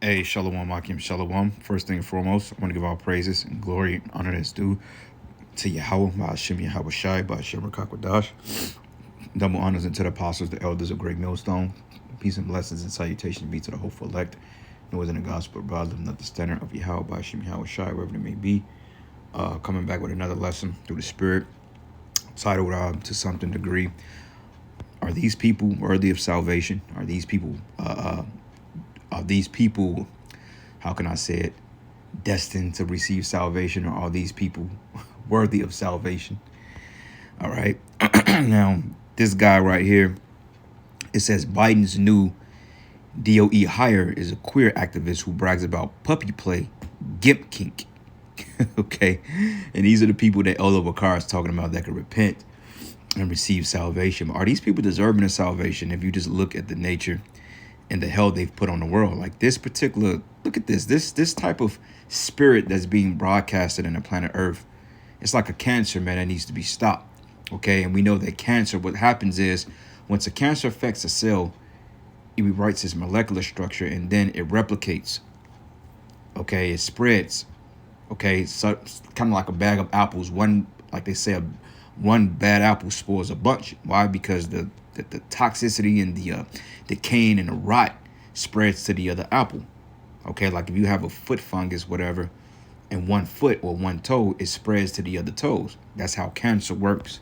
Hey, Shalom, Akim, Shalom. First thing and foremost, I want to give all praises and glory and honor that's due to Yahweh, Ba'ashem Yahweh Shai, Ba'ashem Rakakwadash. Double honors into the apostles, the elders of Great Millstone. Peace and blessings and salutations be to the hopeful elect. Nor in the gospel, brother, not the standard of Yahweh, Ba'ashem Yahweh Shai, wherever it may be. Coming back with another lesson through the Spirit, titled to something degree. Are these people worthy of salvation? Are these people how can I say it, destined to receive salvation, or are these people worthy of salvation? All right. Now, this guy right here, it says Biden's new DOE hire is a queer activist who brags about puppy play, gimp kink. Okay. And these are the people that Olo Bakar is talking about that could repent and receive salvation. Are these people deserving of salvation if you just look at the nature and the hell they've put on the world? Like this particular, look at this type of spirit that's being broadcasted in the planet Earth. It's like a cancer, man, that needs to be stopped. Okay, and we know that cancer, what happens is once a cancer affects a cell, it rewrites its molecular structure and then it replicates. Okay, it spreads. Okay, so it's kind of like a bag of apples. One, like they say, one bad apple spoils a bunch. Why? Because the toxicity and the decaying and the rot spreads to the other apple. Okay, like if you have a foot fungus, whatever, and one foot or one toe, it spreads to the other toes. That's how cancer works.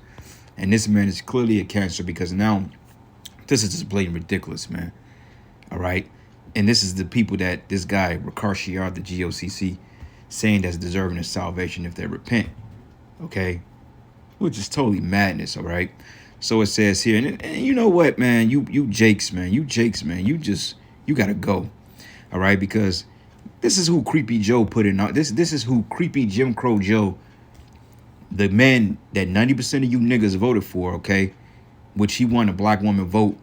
And this man is clearly a cancer because now this is just blatant ridiculous, man. All right. And this is the people that this guy, Ricard Shiard, the GOCC, saying that's deserving of salvation if they repent. Okay. Which is totally madness. All right. So it says here, and you know what, man, you Jakes, man, you got to go. All right. Because this is who Creepy Joe put in. This is who Creepy Jim Crow Joe, the man that 90% of you niggas voted for, okay, which he won a black woman vote,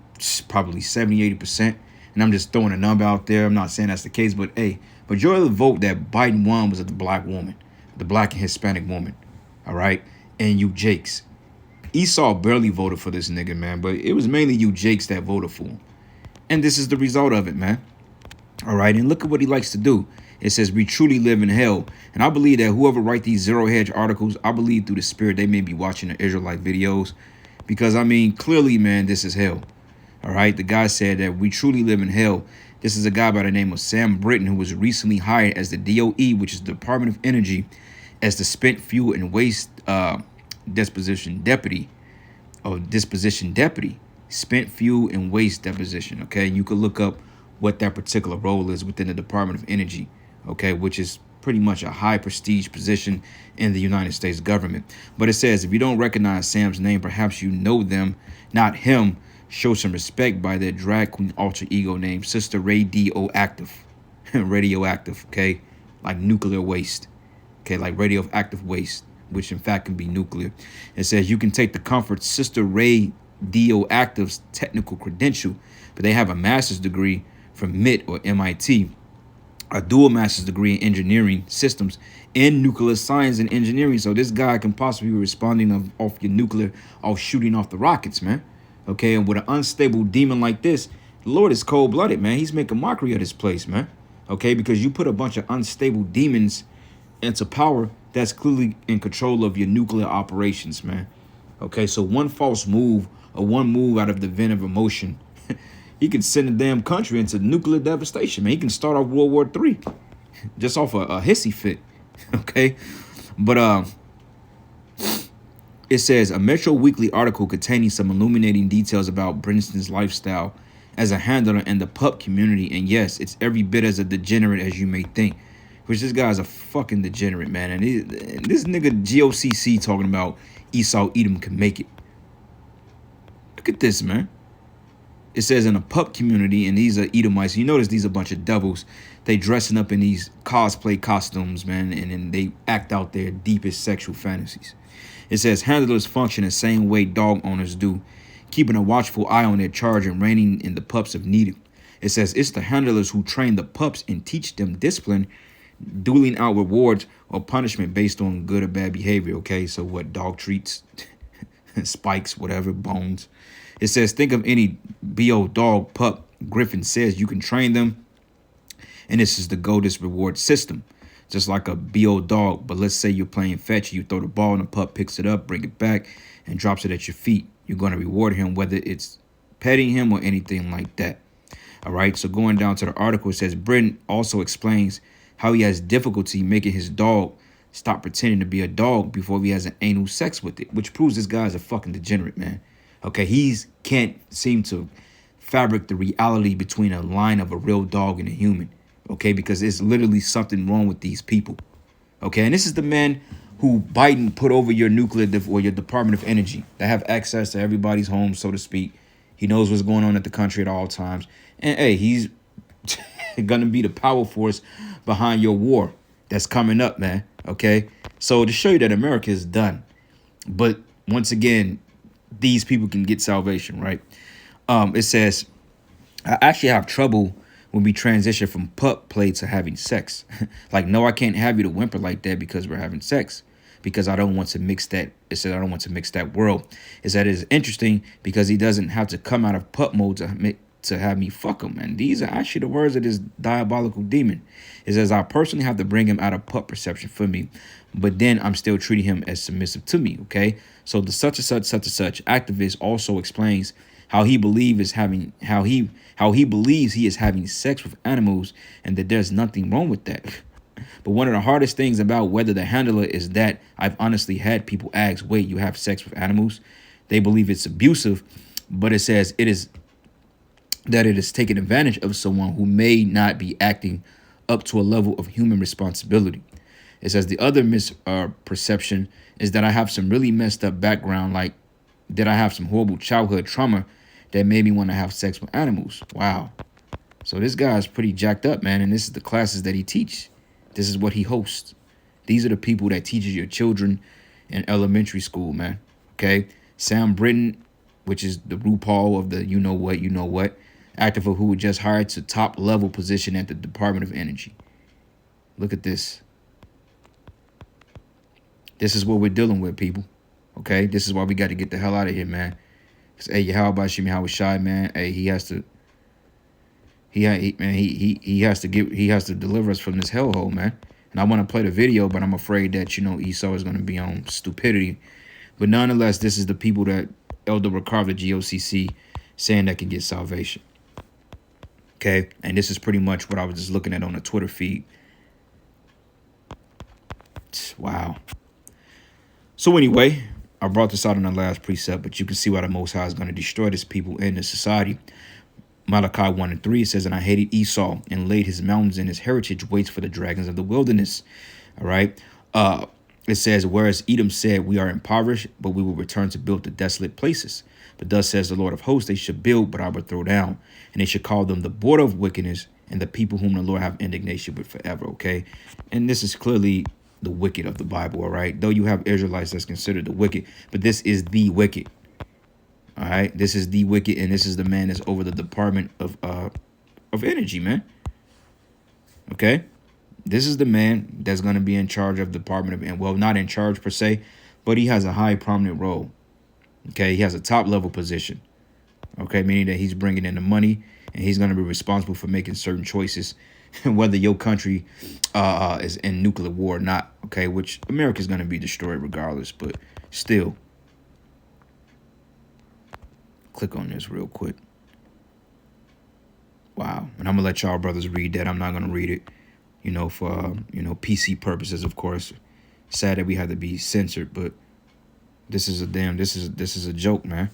probably 70-80%. And I'm just throwing a number out there. I'm not saying that's the case, but hey, majority of the vote that Biden won was of the black woman, the black and Hispanic woman. All right. And you Jakes. Esau barely voted for this nigga, man, but it was mainly you Jakes that voted for him. And this is the result of it, man. All right. And look at what he likes to do. It says we truly live in hell. And I believe that whoever write these Zero Hedge articles, I believe through the spirit they may be watching the Israelite videos. Because, I mean, clearly, man, this is hell. All right. The guy said that we truly live in hell. This is a guy by the name of Sam Britton, who was recently hired as the DOE, which is the Department of Energy, as the Spent Fuel and Waste Disposition Deputy. Spent Fuel and Waste Deposition. Okay. You could look up what that particular role is within the Department of Energy. Okay, which is pretty much a high prestige position in the United States government. But it says, if you don't recognize Sam's name, perhaps you know them, not him. Show some respect by their drag queen alter ego named Sister Radioactive. Radioactive, okay? Like nuclear waste. Okay, like radioactive waste, which in fact can be nuclear. It says you can take the comfort Sister Radioactive's technical credential, but they have a master's degree from MIT or MIT. A dual master's degree in engineering systems in nuclear science and engineering. So this guy can possibly be responding off your nuclear, off shooting off the rockets, man. Okay, and with an unstable demon like this, the Lord is cold-blooded, man. He's making mockery of this place, man. Okay, because you put a bunch of unstable demons into power that's clearly in control of your nuclear operations, man. Okay, so one false move or one move out of the vent of emotion, he can send the damn country into nuclear devastation, man. He can start off World War III just off a hissy fit, okay? But it says a Metro Weekly article containing some illuminating details about Brinson's lifestyle as a handler in the pup community. And yes, it's every bit as a degenerate as you may think, which this guy's a fucking degenerate, man. And this nigga GOCC talking about Esau Edom can make it. Look at this, man. It says in a pup community, and these are Edomites. You notice these are a bunch of devils. They dressing up in these cosplay costumes, man, and then they act out their deepest sexual fantasies. It says handlers function the same way dog owners do, keeping a watchful eye on their charge and reining in the pups if needed. It says it's the handlers who train the pups and teach them discipline, dueling out rewards or punishment based on good or bad behavior. Okay, so what, dog treats, spikes, whatever, bones. It says, think of any BO dog, pup, Griffin says you can train them And this is the GOAT's reward system. Just like a BO dog, but let's say you're playing fetch, you throw the ball and the pup picks it up, bring it back, and drops it at your feet. You're going to reward him, whether it's petting him or anything like that. All right, so going down to the article, it says Britton also explains how he has difficulty making his dog stop pretending to be a dog before he has an anal sex with it, which proves this guy's a fucking degenerate, man. Okay, he's can't seem to fabric the reality between a line of a real dog and a human. Okay, because there's literally something wrong with these people. Okay, and this is the man who Biden put over your nuclear or your Department of Energy that have access to everybody's home, so to speak. He knows what's going on at the country at all times. And hey, he's gonna be the power force behind your war that's coming up, man. Okay, so to show you that America is done, but once again, these people can get salvation, right? It says, I actually have trouble when we transition from pup play to having sex. Like, no, I can't have you to whimper like that because we're having sex. Because I don't want to mix that. It said I don't want to mix that world. Is that it's interesting because he doesn't have to come out of pup mode to have me fuck him. And these are actually the words of this diabolical demon. It says I personally have to bring him out of pup perception for me, but then I'm still treating him as submissive to me. Okay, so the such and such activist also explains how he believes he is having sex with animals and that there's nothing wrong with that. But one of the hardest things about whether the handler is that I've honestly had people ask, wait, you have sex with animals? They believe it's abusive, but it says it is taking advantage of someone who may not be acting up to a level of human responsibility. It says the other misperception is that I have some really messed up background, like that I have some horrible childhood trauma that made me want to have sex with animals. Wow. So this guy is pretty jacked up, man, and this is the classes that he teaches. This is what he hosts. These are the people that teaches your children in elementary school, man. Okay? Sam Britton, which is the RuPaul of the you know what, actor who was just hired to top level position at the Department of Energy. Look at this. This is what we're dealing with, people. Okay? This is why we got to get the hell out of here, man. Because, hey, how about Shimi, how was shy, man? Hey, he has to deliver us from this hellhole, man. And I want to play the video, but I'm afraid that, Esau is going to be on stupidity. But nonetheless, this is the people that Elder Ricard, the GOCC, saying that can get salvation. Okay? And this is pretty much what I was just looking at on the Twitter feed. Wow. So anyway, I brought this out in the last precept, but you can see why the Most High is going to destroy this people and this society. Malachi 1:3 says, and I hated Esau and laid his mountains and his heritage waits for the dragons of the wilderness. All right. It says, whereas Edom said, we are impoverished, but we will return to build the desolate places. But thus says the Lord of hosts, they should build, but I will throw down. And they should call them the border of wickedness and the people whom the Lord have indignation with forever. Okay. And this is clearly the wicked of the Bible. All right. Though you have Israelites that's considered the wicked, but this is the wicked. All right, this is the wicked, and this is the man that's over the Department of Energy, man. Okay, this is the man that's going to be in charge of the Department of, well, not in charge per se, but he has a high prominent role. Okay, he has a top level position. Okay, meaning that he's bringing in the money, and he's going to be responsible for making certain choices, whether your country is in nuclear war or not. Okay, which America is going to be destroyed regardless, but still. Click on this real quick. Wow. And I'm going to let y'all brothers read that. I'm not going to read it, for, PC purposes, of course. Sad that we had to be censored, but this is a joke, man.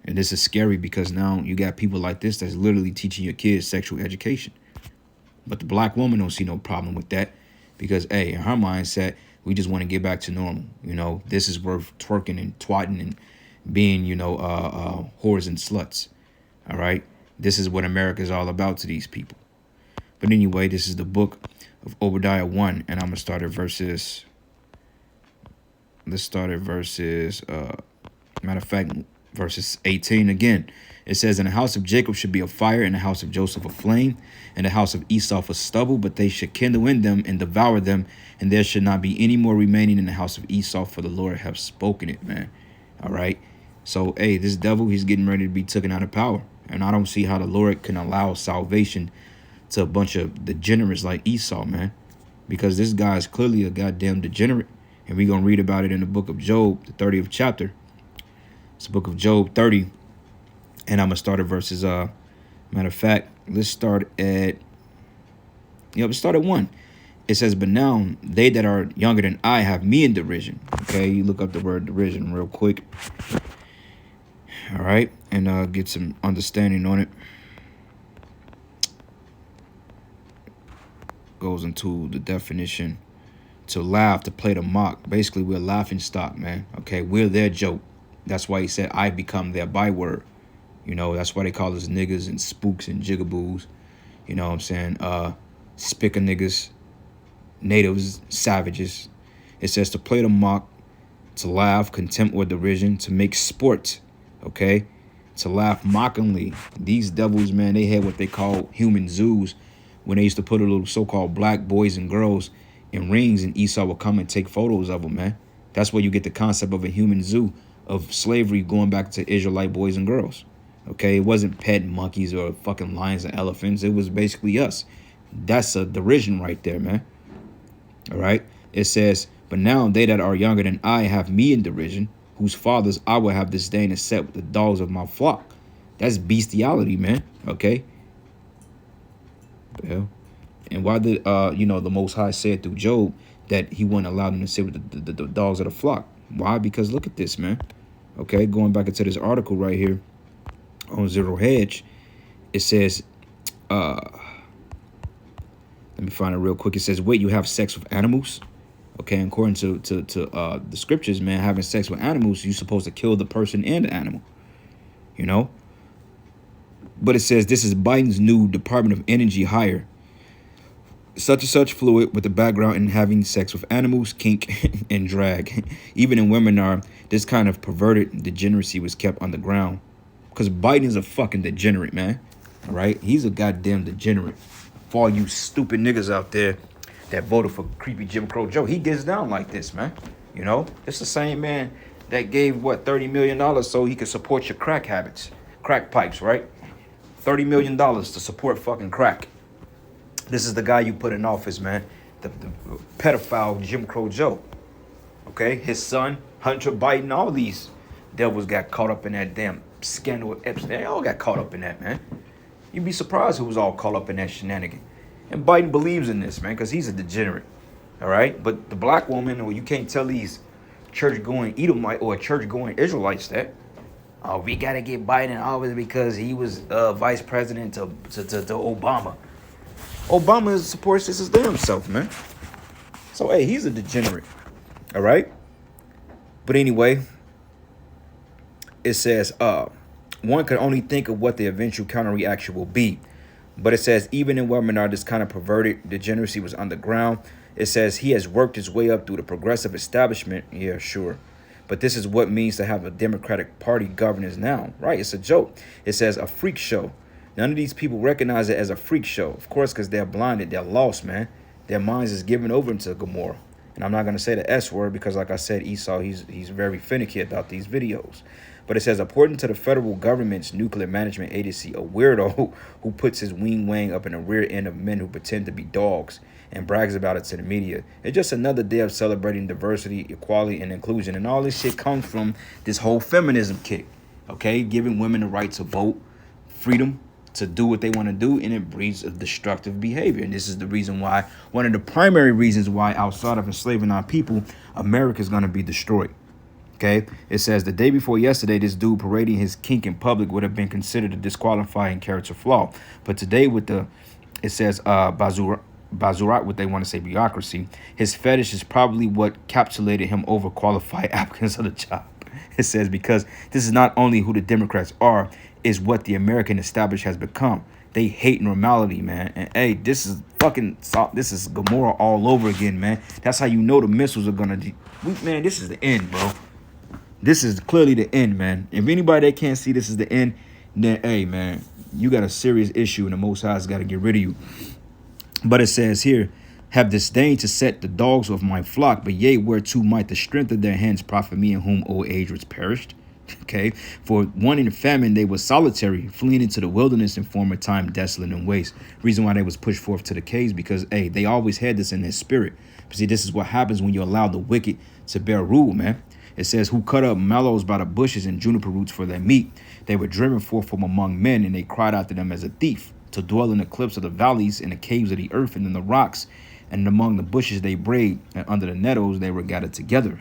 And this is scary because now you got people like this that's literally teaching your kids sexual education. But the black woman don't see no problem with that because, hey, in her mindset, we just want to get back to normal. This is worth twerking and twatting and being, whores and sluts. All right. This is what America is all about to these people. But anyway, this is the book of Obadiah 1. And I'm going to start at verses. Let's start at verses. Matter of fact, verses 18 again. It says, and the house of Jacob should be a fire, and the house of Joseph a flame, and the house of Esau a stubble, but they should kindle in them and devour them, and there should not be any more remaining in the house of Esau, for the Lord have spoken it, man. All right. So, hey, this devil, he's getting ready to be taken out of power. And I don't see how the Lord can allow salvation to a bunch of degenerates like Esau, man. Because this guy is clearly a goddamn degenerate. And we're going to read about it in the book of Job, the 30th chapter. It's the book of Job 30. And I'm going to start at verses, matter of fact, let's start at 1. It says, but now they that are younger than I have me in derision. Okay, you look up the word derision real quick. All right, and get some understanding on it. Goes into the definition. To laugh, to play, to mock. Basically, we're laughing stock, man. Okay, we're their joke. That's why he said, I become their byword. You know, that's why they call us niggas and spooks and jigaboos. You know what I'm saying? Spicker niggas, natives, savages. It says to play, to mock, to laugh, contempt or derision, to make sport. Okay? To laugh mockingly. These devils, man, they had what they call human zoos when they used to put a little so-called black boys and girls in rings, and Esau will come and take photos of them, man. That's where you get the concept of a human zoo, of slavery going back to Israelite boys and girls. Okay, it wasn't pet monkeys or fucking lions and elephants. It was basically us. That's a derision right there, man. All right. It says, but now they that are younger than I have me in derision, whose fathers I will have disdain and set with the dogs of my flock. That's bestiality, man. Okay. Well, and why did the Most High said through Job that he wouldn't allow them to sit with the dogs of the flock? Why? Because look at this, man. Okay, going back into this article right here on Zero Hedge, it says, let me find it real quick. It says, wait, you have sex with animals? Okay, according to the scriptures, man, having sex with animals, you're supposed to kill the person and the animal, you know? But it says, this is Biden's new Department of Energy hire. Such and such fluid with the background in having sex with animals, kink, and drag. Even in webinar, this kind of perverted degeneracy was kept underground. Because Biden is a fucking degenerate, man. All right? He's a goddamn degenerate. For all you stupid niggas out there that voted for creepy Jim Crow Joe, he gets down like this, man. You know? It's the same man that gave, $30 million so he could support your crack habits. Crack pipes, right? $30 million to support fucking crack. This is the guy you put in office, man. The pedophile Jim Crow Joe. Okay? His son, Hunter Biden, all these devils got caught up in that damn scandal with Epstein. They all got caught up in that, man. You'd be surprised who was all caught up in that shenanigan. And Biden believes in this, man, because he's a degenerate. All right? But the black woman, or you can't tell these church-going Edomite or church-going Israelites that, oh, we got to get Biden in office because he was vice president to Obama. Obama supports this as damn self, man. So, hey, he's a degenerate. All right? But anyway, it says, one can only think of what the eventual counter-reaction will be. But it says, even in webinar, this kind of perverted degeneracy was underground. It says he has worked his way up through the progressive establishment. Yeah, sure. But this is what it means to have a Democratic Party governance now. Right? It's a joke. It says a freak show. None of these people recognize it as a freak show. Of course, because they're blinded. They're lost, man. Their minds is given over into Gomorrah. And I'm not going to say the S word because, like I said, Esau, he's very finicky about these videos. But it says, according to the federal government's nuclear management agency, a weirdo who puts his wing up in the rear end of men who pretend to be dogs and brags about it to the media. It's just another day of celebrating diversity, equality, and inclusion. And all this shit comes from this whole feminism kick, okay? Giving women the right to vote, freedom to do what they want to do, and it breeds a destructive behavior. And this is the reason why, one of the primary reasons why, outside of enslaving our people, America is going to be destroyed. Okay, it says the day before yesterday, this dude parading his kink in public would have been considered a disqualifying character flaw. But today with it says Bazurat, what they want to say, bureaucracy, his fetish is probably what capsulated him over qualified applicants of the job. It says because this is not only who the Democrats are, is what the American establishment has become. They hate normality, man. And hey, this is Gomorrah all over again, man. That's how you know the missiles are gonna man, this is the end, bro. This is clearly the end, man. If anybody that can't see this is the end, then, hey, man, you got a serious issue and the Most High's got to get rid of you. But it says here, have disdained to set the dogs of my flock, but yea, whereto might the strength of their hands profit me in whom old age was perished. Okay, for one in famine, they were solitary, fleeing into the wilderness in former time, desolate and waste. Reason why they was pushed forth to the caves, because hey, they always had this in their spirit. But see, this is what happens when you allow the wicked to bear rule, man. It says, who cut up mallows by the bushes and juniper roots for their meat. They were driven forth from among men, and they cried out to them as a thief, to dwell in the cliffs of the valleys, in the caves of the earth, and in the rocks. And among the bushes they brayed, and under the nettles they were gathered together.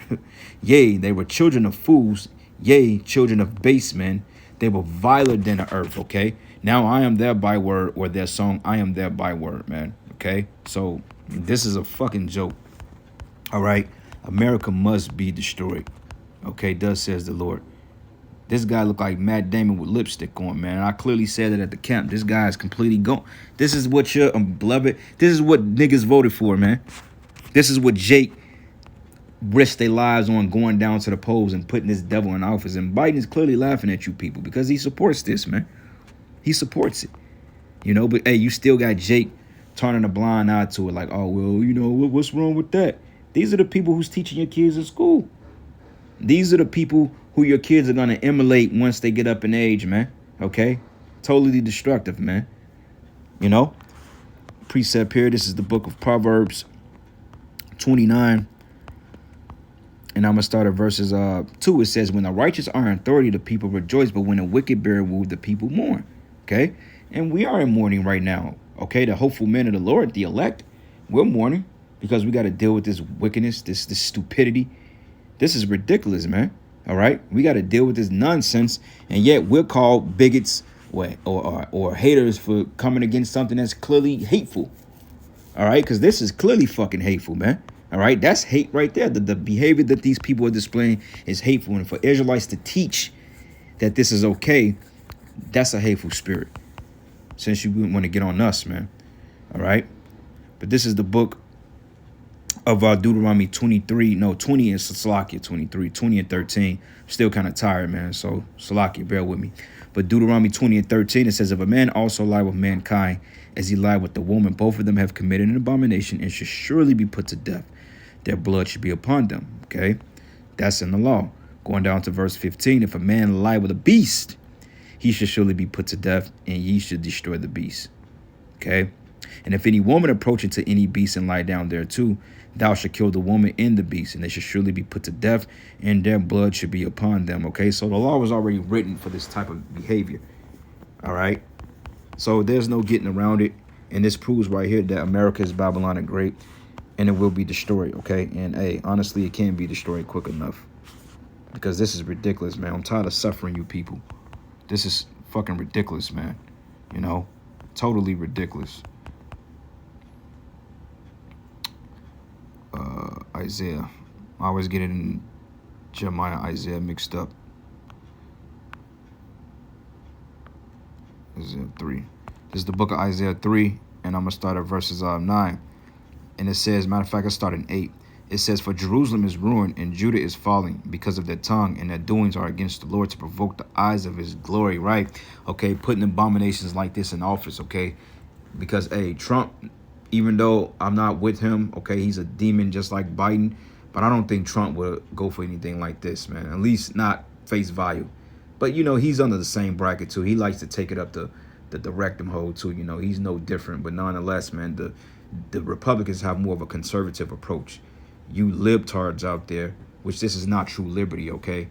Yea, they were children of fools, yea, children of base men. They were viler than the earth, okay? Now I am their byword, or their song, I am their byword, man, okay? So this is a fucking joke, all right? America must be destroyed, okay? Thus says the Lord. This guy looked like Matt Damon with lipstick on, man. I clearly said it at the camp. This guy is completely gone. This is what your beloved, this is what niggas voted for, man. This is what Jake risked their lives on, going down to the polls and putting this devil in office. And Biden is clearly laughing at you people because he supports this, man. He supports it. You know, but hey, you still got Jake turning a blind eye to it like, oh, well, you know, what's wrong with that? These are the people who's teaching your kids in school. These are the people who your kids are going to emulate once they get up in age, man. Okay? Totally destructive, man. You know? Precept here. This is the book of Proverbs 29. And I'm going to start at verses 2. It says, when the righteous are in authority, the people rejoice. But when the wicked bear rule, the people mourn. Okay? And we are in mourning right now. Okay? The hopeful men of the Lord, the elect, we're mourning because we got to deal with this wickedness, this stupidity. This is ridiculous, man. All right, we got to deal with this nonsense, and yet we're called bigots or haters for coming against something that's clearly hateful. All right, because this is clearly fucking hateful, man. All right, that's hate right there. The behavior that these people are displaying is hateful, and for Israelites to teach that this is okay, that's a hateful spirit. Since you wouldn't want to get on us, man. All right, but this is the book of Deuteronomy 20 and Salakia 23, 20 and 13. I'm still kind of tired, man. So Salakia, bear with me. But Deuteronomy 20 and 13, it says, if a man also lie with mankind as he lied with the woman, both of them have committed an abomination and should surely be put to death. Their blood should be upon them. Okay, that's in the law. Going down to verse 15, if a man lie with a beast, he should surely be put to death, and ye should destroy the beast. Okay, and if any woman approach it to any beast and lie down there too, thou shalt kill the woman and the beast, and they should surely be put to death, and their blood should be upon them. Okay, so the law was already written for this type of behavior. All right, so there's no getting around it, and this proves right here that America is Babylon the Great, and it will be destroyed. Okay, and hey, honestly, it can't be destroyed quick enough because this is ridiculous, man. I'm tired of suffering you people. This is fucking ridiculous, man. You know, totally ridiculous. Isaiah. I always get it in Jeremiah, Isaiah mixed up. Isaiah 3. This is the book of Isaiah 3, and I'm going to start at verses 9. And it says, matter of fact, I start in 8. It says, for Jerusalem is ruined and Judah is falling because of their tongue, and their doings are against the Lord to provoke the eyes of his glory, right? Okay, putting abominations like this in office, okay? Because, hey, Trump, even though I'm not with him, okay, he's a demon just like Biden, but I don't think Trump would go for anything like this, man. At least not face value. But, you know, he's under the same bracket, too. He likes to take it up the rectum hole, too. You know, he's no different. But nonetheless, man, the Republicans have more of a conservative approach. You libtards out there, which this is not true liberty, okay?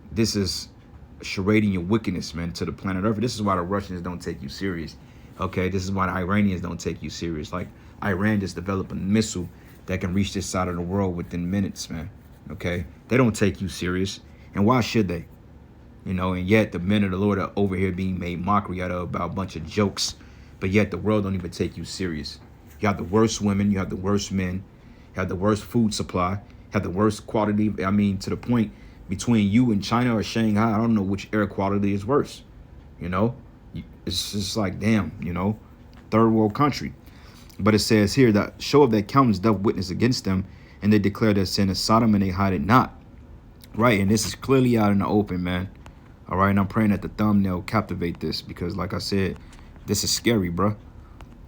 This is charading your wickedness, man, to the planet Earth. This is why the Russians don't take you serious. Okay, this is why the Iranians don't take you serious. Like, Iran just developed a missile that can reach this side of the world within minutes, man. Okay, they don't take you serious. And why should they? You know, and yet the men of the Lord are over here being made mockery out of about a bunch of jokes. But yet the world don't even take you serious. You have the worst women. You have the worst men. You have the worst food supply. You have the worst quality. I mean, to the point between you and China or Shanghai, I don't know which air quality is worse. You know? It's just like, damn, you know, third world country. But it says here that show of their countenance doth witness against them, and they declare their sin as Sodom, and they hide it not. Right, and this is clearly out in the open, man. All right, and I'm praying that the thumbnail captivate this because, like I said, this is scary, bro.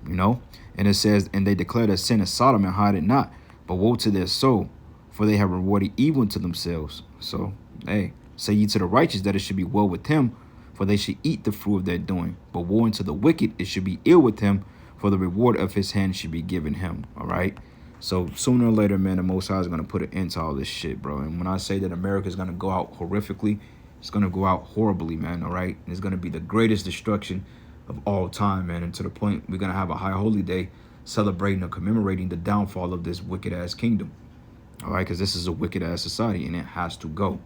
You know, and it says, and they declare their sin as Sodom and hide it not. But woe to their soul, for they have rewarded evil unto themselves. So, hey, Say ye to the righteous that it should be well with him, for they should eat the fruit of their doing. But woe unto the wicked, it should be ill with him, for the reward of his hand should be given him. All right. So sooner or later, man, the Most High is going to put an end to all this shit, bro. And when I say that America is going to go out horrifically, it's going to go out horribly, man. All right. And it's going to be the greatest destruction of all time, man. And to the point, we're going to have a high holy day celebrating or commemorating the downfall of this wicked ass kingdom. All right. Because this is a wicked ass society and it has to go.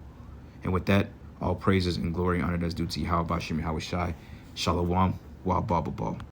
And with that, all praises and glory and honor that's due to Yahweh Bashim Yahweh Shai. Shalom. Wa Baba.